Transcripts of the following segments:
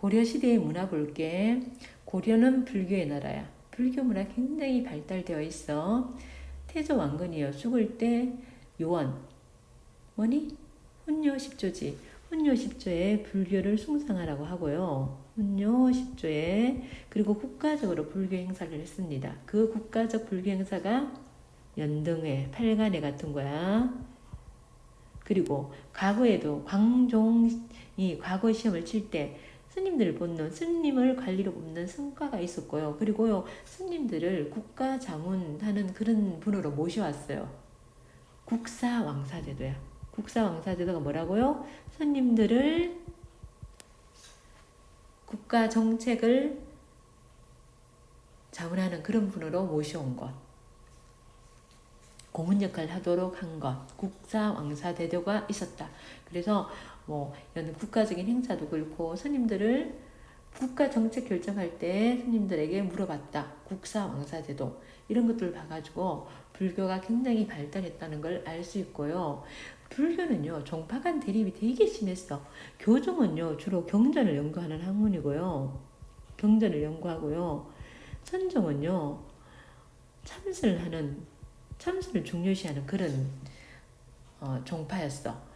고려시대의 문화 볼게. 고려는 불교의 나라야. 불교 문화 굉장히 발달되어 있어. 태조 왕건이요. 죽을 때 요원. 뭐니? 훈요 10조지. 훈요 10조에 불교를 숭상하라고 하고요. 훈요 10조에 그리고 국가적으로 불교 행사를 했습니다. 그 국가적 불교 행사가 연등회, 팔간회 같은 거야. 그리고 과거에도 광종이 과거 시험을 칠 때 스님들을 뽑는, 스님을 관리로 뽑는 성과가 있었고요. 그리고요, 스님들을 국가자문하는 그런 분으로 모셔왔어요. 국사왕사제도야. 국사왕사제도가 뭐라고요? 스님들을 국가 정책을 자문하는 그런 분으로 모셔온 것. 고문 역할을 하도록 한 것. 국사왕사대도가 있었다. 그래서 뭐 이런 국가적인 행사도 그렇고 스님들을 국가 정책 결정할 때 스님들에게 물어봤다. 국사왕사제도 이런 것들을 봐가지고 불교가 굉장히 발달했다는 걸 알 수 있고요. 불교는요, 종파 간 대립이 되게 심했어. 교종은요, 주로 경전을 연구하는 학문이고요. 경전을 연구하고요. 선종은요, 참선을 중요시하는 그런 종파였어.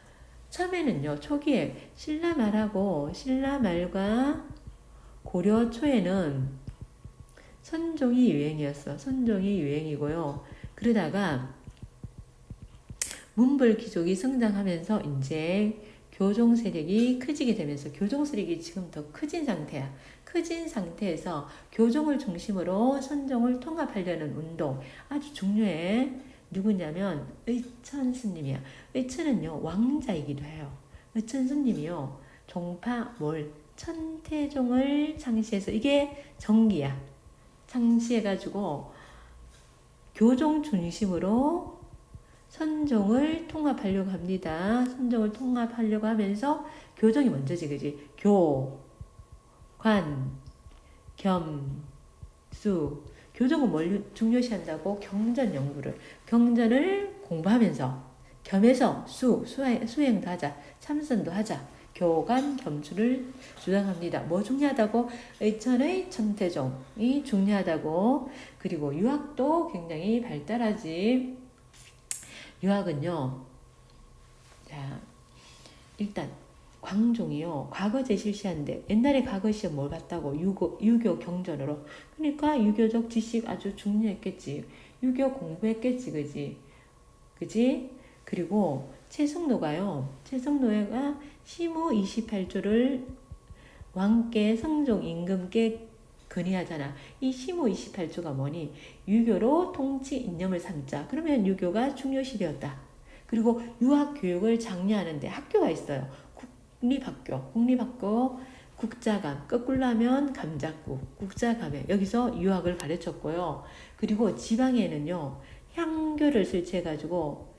처음에는요, 초기에 신라말과 고려 초에는 선종이 유행이었어. 선종이 유행이고요. 그러다가 문벌 귀족이 성장하면서 이제 교종 세력이 커지게 되면서 교종 세력이 지금 더 커진 상태야. 커진 상태에서 교종을 중심으로 선종을 통합하려는 운동 아주 중요해. 누구냐면 의천 스님이야. 의천은요 왕자이기도 해요. 의천 스님이요 종파 천태종을 창시해서 이게 정기야. 창시해가지고 교종 중심으로 선종을 통합하려고 합니다. 선종을 통합하려고 하면서 교종이 먼저지, 그지? 교, 관, 겸, 수. 교종은 뭘 중요시한다고? 경전 연구를. 경전을 공부하면서 겸해서 수행도 하자. 참선도 하자. 교관, 겸수를 주장합니다. 뭐 중요하다고? 의천의 천태종이 중요하다고. 그리고 유학도 굉장히 발달하지. 유학은요, 자, 일단, 광종이요, 과거제 실시한데, 옛날에 과거 시험 뭘 봤다고? 유교 경전으로. 그러니까 유교적 지식 아주 중요했겠지. 유교 공부했겠지, 그지? 그리고 최성노가 시무 28조를 왕께, 성종, 임금께 건의하잖아. 이 시무 28조가 뭐니? 유교로 통치 이념을 삼자. 그러면 유교가 중요시되었다. 그리고 유학교육을 장려하는데 학교가 있어요. 국립학교, 국자감, 거꾸로 하면 감작국, 국자감에 여기서 유학을 가르쳤고요. 그리고 지방에는요, 향교를 설치해가지고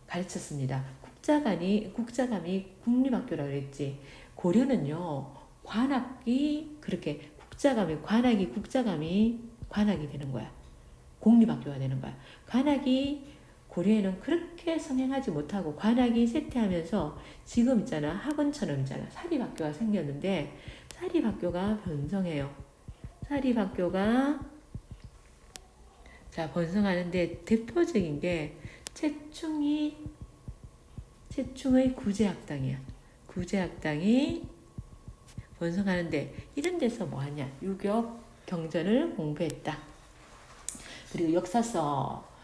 가르쳤습니다. 국자감이 국립학교라고 그랬지. 고려는요, 관악이 그렇게 관악이 되는 거야. 공립학교가 되는 거야. 고려에는 그렇게 성행하지 못하고 관악이 쇠퇴하면서 지금 있잖아. 학원처럼 있잖아. 사립학교가 생겼는데 사립학교가 변성해요. 번성하는데 대표적인 게 채충의 구제학당이야. 구제학당이 번성하는데 이런 데서 뭐하냐? 유교 경전을 공부했다. 그리고 역사서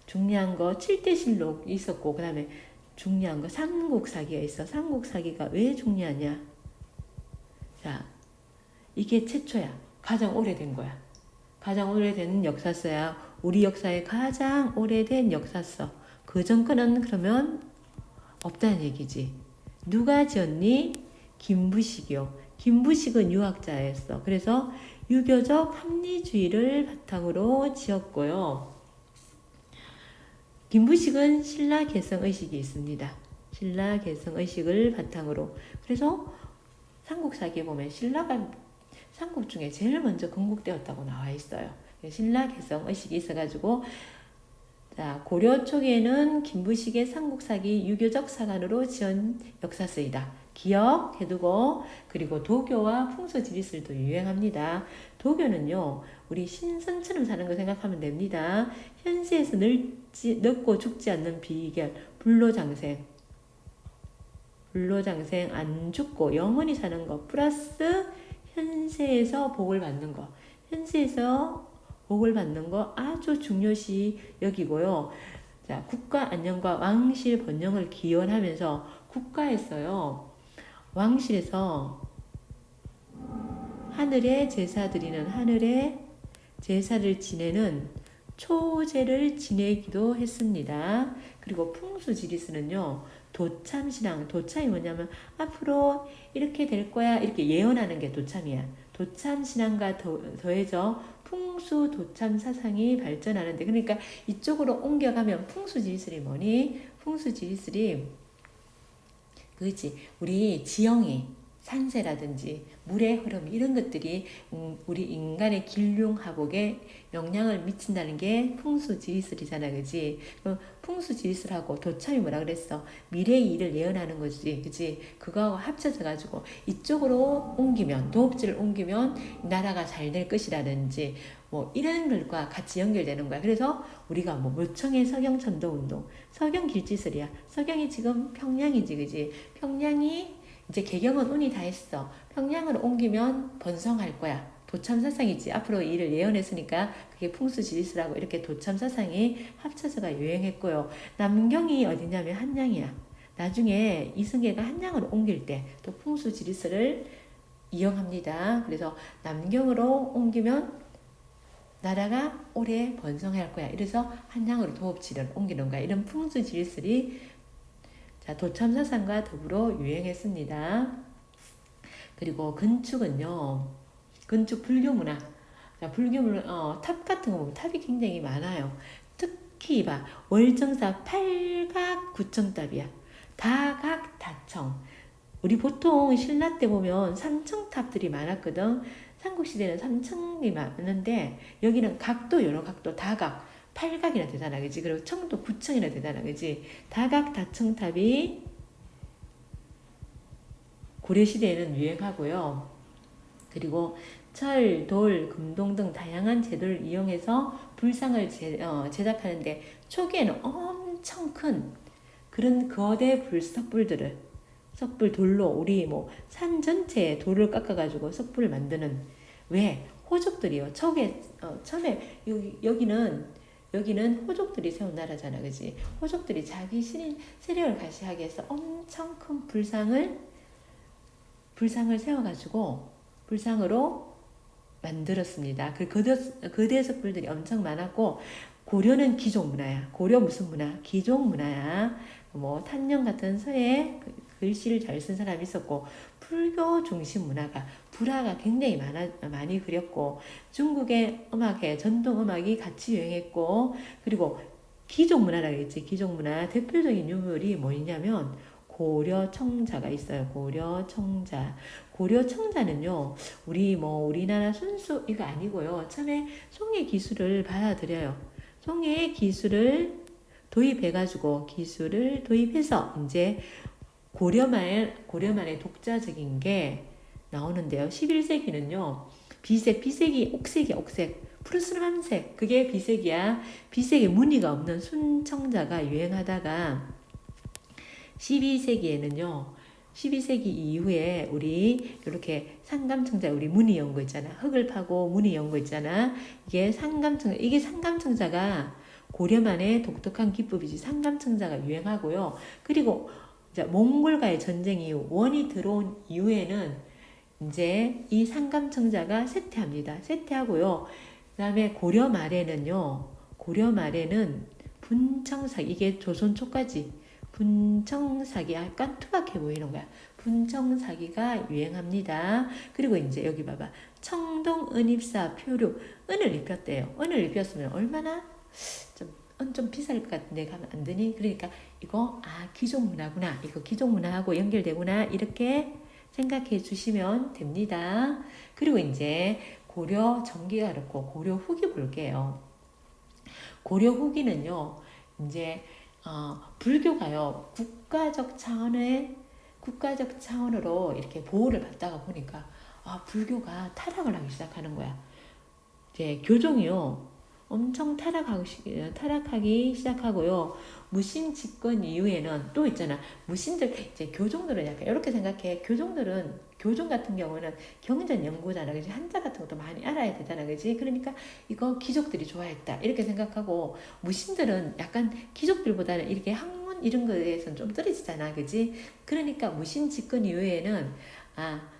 중요한 거 7대실록 있었고 그 다음에 중요한 거 삼국사기가 있어. 삼국사기가 왜 중요하냐? 자, 이게 최초야. 가장 오래된 거야. 가장 오래된 역사서야. 우리 역사의 가장 오래된 역사서. 그 전 거는 그러면 없다는 얘기지. 누가 지었니? 김부식이요. 김부식은 유학자였어. 그래서 유교적 합리주의를 바탕으로 지었고요. 김부식은 신라 개성의식이 있습니다. 신라 개성의식을 바탕으로. 그래서 삼국사기에 보면 신라가 삼국 중에 제일 먼저 건국되었다고 나와 있어요. 신라 개성의식이 있어가지고 고려 초기에는 김부식의 삼국사기 유교적 사관으로 지은 역사서이다. 기억해두고 그리고 도교와 풍수지리술도 유행합니다. 도교는요 우리 신선처럼 사는 거 생각하면 됩니다. 현세에서 늙고 죽지 않는 비결 불로장생 안 죽고 영원히 사는 거 플러스 현세에서 복을 받는 거 현세에서 복을 받는 거 아주 중요시 여기고요. 자, 국가 안녕과 왕실 번영을 기원하면서 국가에서요 왕실에서 하늘에 제사 드리는 하늘에 제사를 지내는 초제를 지내기도 했습니다. 그리고 풍수지리스는요 도참신앙, 도참이 뭐냐면 앞으로 이렇게 될 거야 이렇게 예언하는 게 도참이야. 도참신앙과 더해져 풍수 도참 사상이 발전하는데 그러니까 이쪽으로 옮겨가면 풍수지리술이 뭐니? 풍수지리술이 그렇지 우리 지형이 산세라든지 물의 흐름 이런 것들이 우리 인간의 길흉하복에 영향을 미친다는 게 풍수지리술이잖아 그지? 풍수지리술하고 도참이 뭐라 그랬어? 미래의 일을 예언하는 거지 그지? 그거하고 합쳐져 가지고 이쪽으로 옮기면 도읍지를 옮기면 나라가 잘 될 것이라든지 뭐 이런 것과 같이 연결되는 거야. 그래서 우리가 뭐 묘청의 서경천도운동 서경길지설이야. 서경이 지금 평양이지 그지? 평양이 이제 개경은 운이 다 했어. 평양으로 옮기면 번성할 거야. 도참사상이지. 앞으로 일을 예언했으니까 그게 풍수지리수라고 이렇게 도참사상이 합쳐서가 유행했고요. 남경이 어디냐면 한양이야. 나중에 이승계가 한양으로 옮길 때 또 풍수지리수를 이용합니다. 그래서 남경으로 옮기면 나라가 오래 번성할 거야. 이래서 한양으로 도읍지를 옮기는 거야. 이런 풍수지리술이 자, 도참사상과 더불어 유행했습니다. 그리고 건축은요. 건축 불교문화. 자, 불교문화 탑 같은 거 보면 탑이 굉장히 많아요. 특히 봐. 월정사 팔각 구청탑이야. 다각 다청. 우리 보통 신라 때 보면 삼청탑들이 많았거든. 삼국시대는 삼청이 많은데 여기는 각도 여러 각도 다각. 팔각이나 되잖아 그지? 그리고 청도 구청이나 되잖아 그지? 다각 다청탑이 고려시대에는 유행하고요. 그리고 철, 돌, 금동 등 다양한 재료를 이용해서 불상을 제작하는데 초기에는 엄청 큰 그런 거대 석불들을 석불 돌로 우리 뭐 산 전체에 돌을 깎아가지고 석불을 만드는 왜 호족들이요. 처음에 여기는 호족들이 세운 나라잖아, 그지? 호족들이 자기 세력을 가시하기 위해서 엄청 큰 불상을 세워가지고 불상으로 만들었습니다. 그 거대 석불들이 엄청 많았고 고려는 귀족 문화야. 고려 무슨 문화? 귀족 문화야. 뭐 탄영 같은 서예 글씨를 잘 쓴 사람이 있었고 불교 중심 문화가 불화가 굉장히 많이 그렸고 중국의 음악에 전통 음악이 같이 유행했고 그리고 귀족 문화라고 했지. 귀족 문화 대표적인 유물이 뭐냐면 고려청자가 있어요. 고려청자는요. 우리나라 순수 이거 아니고요. 처음에 송해 기술을 받아들여요. 송해의 기술을 도입해가지고 기술을 도입해서 이제 고려만의 독자적인 게 나오는데요. 11세기는요. 비색이 옥색 푸르스름색 그게 비색이야. 비색에 무늬가 없는 순청자가 유행하다가 12세기에는요. 12세기 이후에 우리 이렇게 상감청자 우리 무늬 연거 있잖아. 흙을 파고 무늬 연거 있잖아. 이게 상감청자가 고려만의 독특한 기법이지. 상감청자가 유행하고요. 그리고 이제 몽골과의 전쟁 이후 원이 들어온 이후에는 이제 이 상감청자가 쇠퇴합니다. 쇠퇴하고요. 그다음에 고려 말에는 분청사기 이게 조선 초까지 분청사기 약간 투박해 보이는 거야. 분청사기가 유행합니다. 그리고 이제 여기 봐봐. 청동 은입사 표류 은을 입혔대요. 은을 입혔으면 얼마나 좀 비쌀 것 같은데 가면 안 되니? 그러니까 이거 귀족 문화구나. 이거 귀족 문화하고 연결되구나. 이렇게 생각해 주시면 됩니다. 그리고 이제 고려 전기가 그렇고 고려 후기 볼게요. 고려 후기는요. 이제 불교가요. 국가적 차원의 국가적 차원으로 이렇게 보호를 받다가 보니까 불교가 타락을 하기 시작하는 거야. 이제 교종이요. 엄청 타락하기 시작하고요. 무신 집권 이후에는 또 있잖아. 무신들, 이제 교종들은 약간 이렇게 생각해. 교종 같은 경우는 경전 연구잖아. 그지? 한자 같은 것도 많이 알아야 되잖아. 그지? 그러니까 이거 귀족들이 좋아했다. 이렇게 생각하고, 무신들은 약간 귀족들보다는 이렇게 학문 이런 거에 대해서는 좀 떨어지잖아. 그지? 그러니까 무신 집권 이후에는,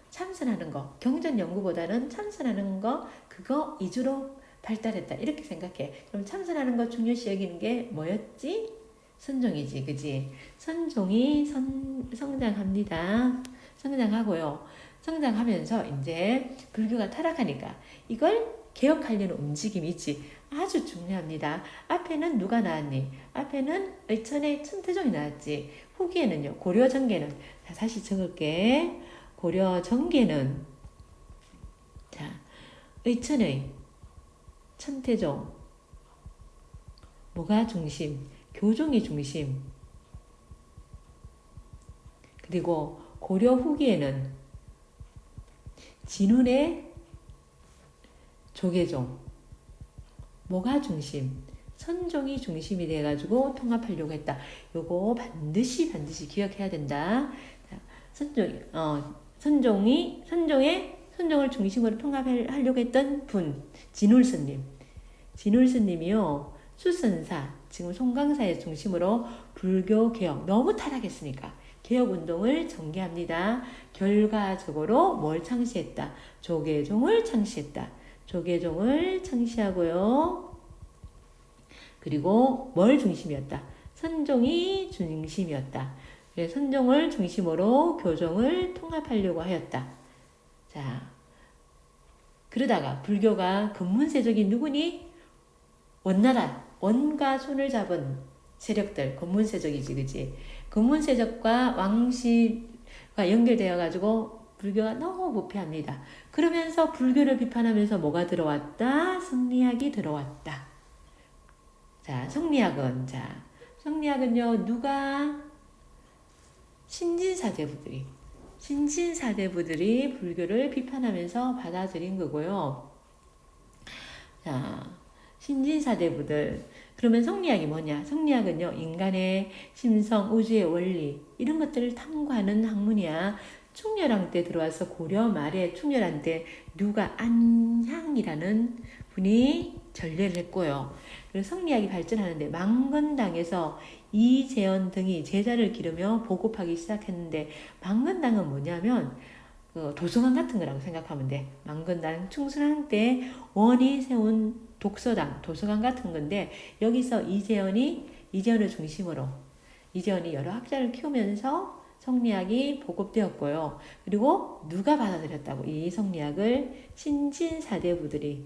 참선하는 거, 경전 연구보다는 참선하는 거, 그거 위주로 발달했다. 이렇게 생각해. 그럼 참선하는 거 중요시 여기는 게 뭐였지? 선종이지. 그지? 선종이 성장합니다. 성장하고요. 성장하면서 이제 불교가 타락하니까 이걸 개혁하려는 움직임이 있지. 아주 중요합니다. 앞에는 누가 나왔니? 앞에는 의천의 천태종이 나왔지. 후기에는요. 고려 정계는, 자, 다시 적을게. 고려 정계는, 자, 의천의 천태종, 뭐가 중심? 교종이 중심. 그리고 고려 후기에는 진운의 조계종, 뭐가 중심? 선종이 중심이 돼가지고 통합하려고 했다. 요거 반드시 기억해야 된다. 선종을 중심으로 통합하려고 했던 분, 진울스님이요. 수선사, 지금 송강사의 중심으로 불교 개혁, 너무 타락했으니까 개혁 운동을 전개합니다. 결과적으로 뭘 창시했다? 조계종을 창시하고요. 그리고 뭘 중심이었다? 선종이 중심이었다. 선종을 중심으로 교종을 통합하려고 하였다. 자, 그러다가 불교가 근문세적인 누구니? 원과 손을 잡은 세력들, 근문세적이지, 그지? 근문세적과 왕실과 연결되어 가지고 불교가 너무 부패합니다. 그러면서 불교를 비판하면서 뭐가 들어왔다? 성리학이 들어왔다. 자, 성리학은요, 누가? 신진사대부들이 불교를 비판하면서 받아들인 거고요. 자, 신진사대부들. 그러면 성리학이 뭐냐? 성리학은요, 인간의 심성, 우주의 원리, 이런 것들을 탐구하는 학문이야. 충렬왕 때 들어와서 고려 말에 충렬왕 때 누가 안향이라는 분이 전례를 했고요. 그리고 성리학이 발전하는데 망건당에서 이재현 등이 제자를 기르며 보급하기 시작했는데, 망건당은 뭐냐면 도서관 같은 거라고 생각하면 돼. 망건당 충순왕 때 원이 세운 도서관 같은 건데, 여기서 이재현을 중심으로 이재현이 여러 학자를 키우면서 성리학이 보급되었고요. 그리고 누가 받아들였다고? 이 성리학을 신진사대부들이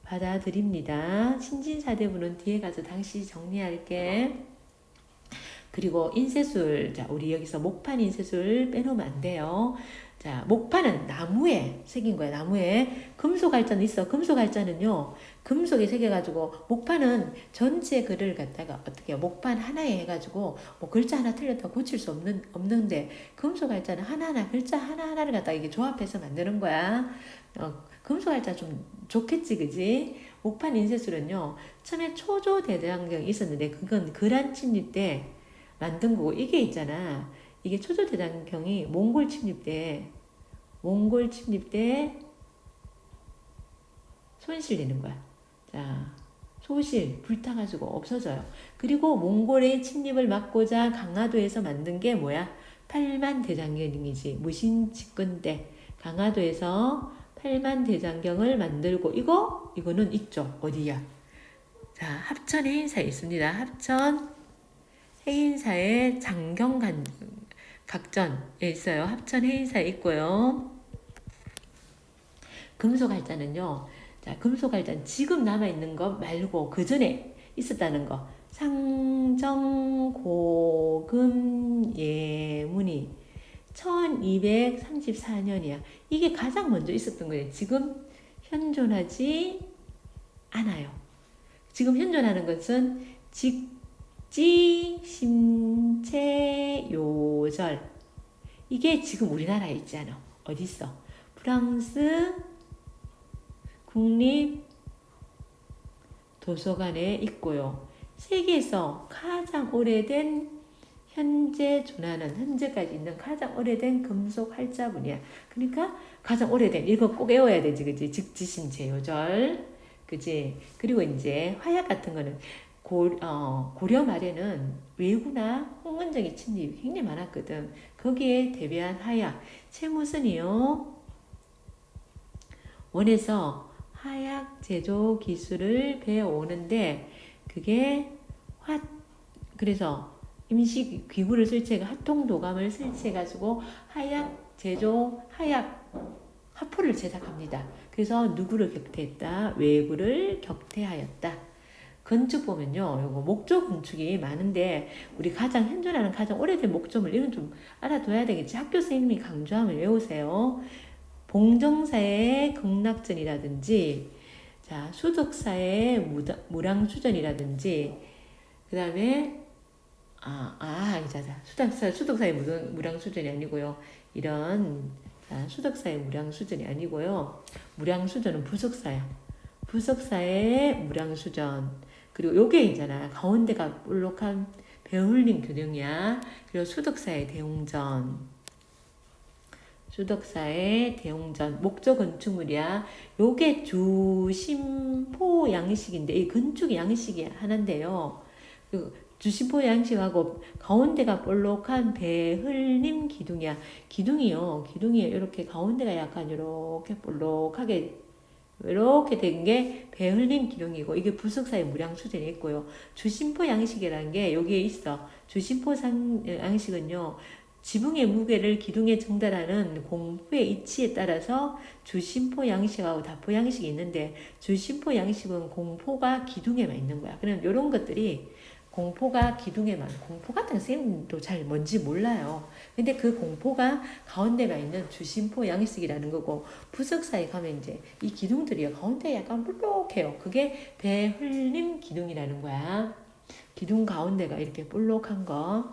받아들입니다. 신진사대부는 뒤에 가서 다시 정리할게. 그리고 인쇄술, 자, 우리 여기서 목판 인쇄술 빼놓으면 안 돼요. 자, 목판은 나무에 새긴 거야. 나무에. 금속알자는 있어. 금속알자는요, 금속에 새겨가지고, 목판은 전체 글을 갖다가 어떻게 해요? 목판 하나에 해가지고 뭐 글자 하나 틀렸다 고칠 수 없는데, 금속알자는 하나하나 글자 하나하나를 갖다가 이게 조합해서 만드는 거야. 금속알자 좀 좋겠지, 그지? 목판 인쇄술은요, 처음에 초조대장경이 있었는데 그건 글안 침입 때 만든 거고, 이게 있잖아. 이게 초조대장경이 몽골 침입 때 손실되는 거야. 자, 불타가지고 없어져요. 그리고 몽골의 침입을 막고자 강화도에서 만든 게 뭐야? 팔만대장경이지. 무신 집권 때 강화도에서 팔만대장경을 만들고, 이거는 있죠. 어디야? 자, 합천 해인사에 있습니다. 합천 해인사에 각전에 있어요. 합천 해인사에 있고요. 금속알자는요, 자, 금속알자는 지금 남아있는 거 말고 그 전에 있었다는 거. 상정고금예문이 1234년이야. 이게 가장 먼저 있었던 거예요. 지금 현존하지 않아요. 지금 현존하는 것은 직지, 심체, 요절, 이게 지금 우리나라에 있지 않아. 어디 있어? 프랑스 국립 도서관에 있고요. 세계에서 가장 오래된 현재까지 있는 가장 오래된 금속 활자분이야. 그러니까 가장 오래된, 이거 꼭 외워야 되지, 그지? 즉지신 제요절, 그지? 그리고 이제 화약 같은 거는 고려 말에는 왜구나 홍건적인 침입이 굉장히 많았거든. 거기에 대비한 화약, 채무선이요. 원에서 화약 제조 기술을 배워오는데 그게 그래서 임시 기구를 설치해 합통도감을 설치해가지고 화약 화포를 제작합니다. 그래서 누구를 격퇴했다? 왜구를 격퇴하였다. 건축 보면요, 요거 목조 건축이 많은데 우리 가장 현존하는 가장 오래된 목조물 이건 좀 알아둬야 되겠지. 학교 선생님이 강조하면 외우세요. 봉정사의 극락전이라든지, 자 수덕사의 무량수전이라든지, 그 다음에 수덕사의 무량수전이 아니고요. 이런 수덕사의 무량수전이 아니고요. 무량수전은 부석사야. 부석사의 무량수전. 그리고 요게 있잖아. 가운데가 볼록한 배울림 교령이야. 그리고 수덕사의 대웅전. 수덕사의 대웅전. 목조 건축물이야. 요게 주심포 양식인데 이 건축 양식이 하나인데요. 주심포 양식하고 가운데가 볼록한 배흘림 기둥이야. 기둥이요. 이렇게 가운데가 약간 이렇게 볼록하게 이렇게 된 게 배흘림 기둥이고 이게 부석사의 무량수전이 있고요. 주심포 양식이라는 게 여기에 있어. 주심포 양식은요. 지붕의 무게를 기둥에 전달하는 공포의 이치에 따라서 주심포 양식하고 다포 양식이 있는데 주심포 양식은 공포가 기둥에만 있는 거야. 그럼 이런 것들이 공포가 기둥에만, 공포 같은 쌤도 잘 뭔지 몰라요. 근데 그 공포가 가운데가 있는 주심포 양식이라는 거고, 부석사에 가면 이제 이 기둥들이 가운데 약간 볼록해요. 그게 배흘림 기둥이라는 거야. 기둥 가운데가 이렇게 볼록한 거.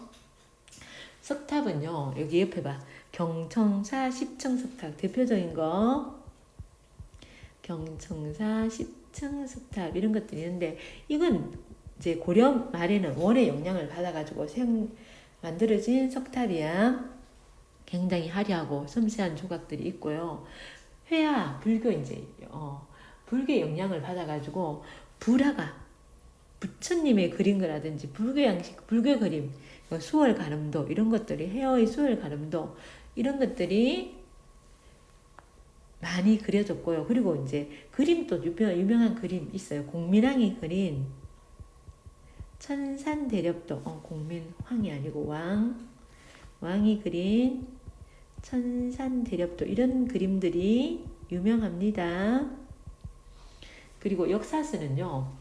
석탑은요, 여기 옆에 봐. 경청사 10층 석탑. 대표적인 거. 경청사 10층 석탑. 이런 것들이 있는데, 이건 이제 고려 말에는 원의 영향을 받아가지고 만들어진 석탑이야. 굉장히 화려하고 섬세한 조각들이 있고요. 회화, 불교 이제 불교의 영향을 받아가지고 불화가 부처님의 그린 거라든지 불교 양식, 불교 그림, 수월 가름도 이런 것들이 헤어의 수월 가름도 이런 것들이 많이 그려졌고요. 그리고 이제 그림도 유명한 그림 있어요. 공민왕이 그린 천산대렵도, 공민왕이 아니고 왕이 그린 천산대렵도 이런 그림들이 유명합니다. 그리고 역사서는요.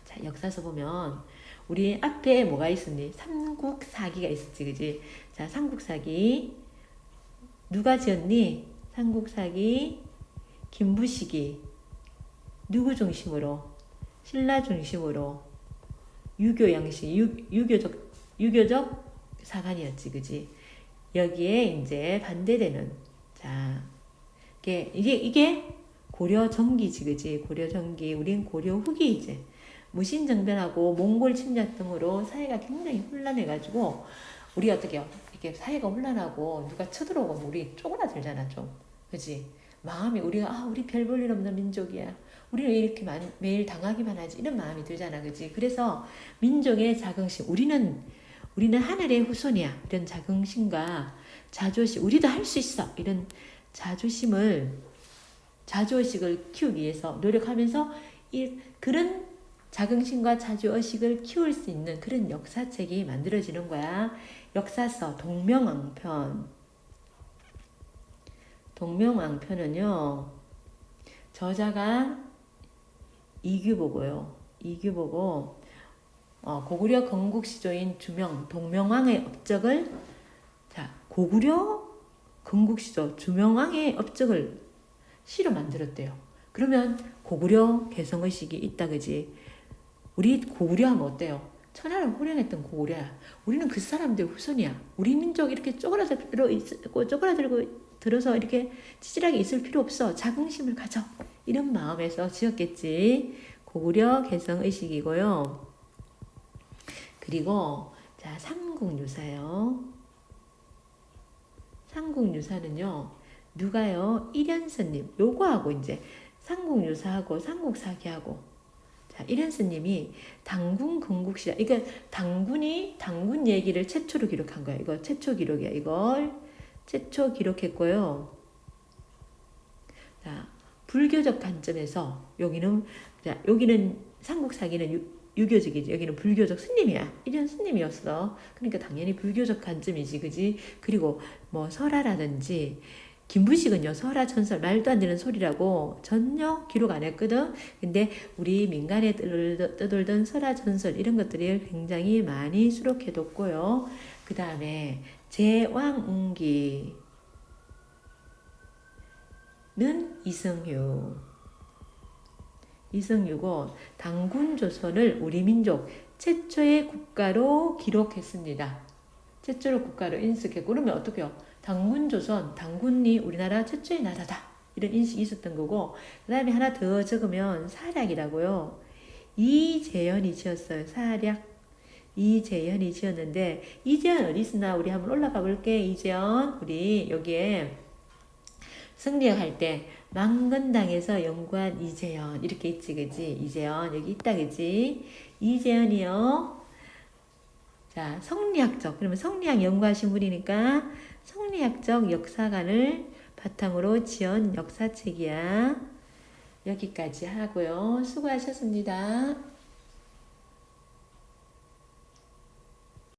자, 역사서 보면 우리 앞에 뭐가 있었니? 삼국사기가 있었지, 그지? 자, 삼국사기 누가 지었니? 삼국사기 김부식이 누구 중심으로? 신라 중심으로 유교 양식, 유교적 사관이었지, 그지? 여기에 이제 반대되는, 자, 이게 고려 전기지, 그지? 고려 전기, 우린 고려 후기 이제. 무신정변하고 몽골 침략 등으로 사회가 굉장히 혼란해가지고, 우리 어떻게 해요? 이렇게 사회가 혼란하고 누가 쳐들어오면 우리 쪼그라들잖아, 좀. 그지? 마음이 우리 별 볼 일 없는 민족이야. 우리는 왜 이렇게 매일 당하기만 하지? 이런 마음이 들잖아, 그지? 그래서 민족의 자긍심, 우리는 하늘의 후손이야. 이런 자긍심과 자조심, 우리도 할 수 있어. 이런 자조심을, 자조의식을 키우기 위해서 노력하면서 그런 자긍심과 자조의식을 키울 수 있는 그런 역사책이 만들어지는 거야. 역사서 동명왕편은요. 저자가 이규보고요. 이규보고 고구려 건국시조인 동명왕의 업적을, 자, 고구려 건국시조 주명왕의 업적을 시로 만들었대요. 그러면 고구려 개성의식이 있다, 그지? 우리 고구려 하면 어때요? 천하를 호령했던 고구려야. 우리는 그 사람들 후손이야. 우리 민족 이렇게 쪼그라들고 들어서 이렇게 찌질하게 있을 필요 없어. 자긍심을 가져. 이런 마음에서 지었겠지. 고구려 개성의식이고요. 그리고 자, 삼국유사요. 삼국유사는요. 누가요? 일연스님. 요거하고 이제 삼국유사하고 삼국사기하고 자, 일연스님이 당군 건국시대. 이거 당군 얘기를 최초로 기록한 거야. 이거 최초 기록이야. 이걸 최초 기록했고요. 자, 불교적 관점에서 여기는 삼국사기는 유교적이지. 여기는 불교적 스님이야. 이런 스님이었어. 그러니까 당연히 불교적 관점이지, 그지? 그리고 뭐 설화라든지 김부식은요, 설화 전설 말도 안 되는 소리라고 전혀 기록 안 했거든. 근데 우리 민간에 떠돌던 설화 전설 이런 것들이 굉장히 많이 수록해뒀고요. 그 다음에 제왕운기는 이승유고 당군 조선을 우리 민족 최초의 국가로 기록했습니다. 최초로 국가로 인식했고 그러면 어떻게요? 당군 조선, 당군이 우리나라 최초의 나라다. 이런 인식이 있었던 거고 그 다음에 하나 더 적으면 사략이라고요. 이재현이 지었어요. 사략. 이재현이 지었는데 이재현 어디 있으나 우리 한번 올라가 볼게. 이재현 우리 여기에 승리할 때 망건당에서 연구한 이재현 이렇게 있지 그지? 이재현 여기 있다 그지? 이재현이요. 자, 성리학적 그러면 성리학 연구하신 분이니까 성리학적 역사관을 바탕으로 지은 역사책이야. 여기까지 하고요. 수고하셨습니다.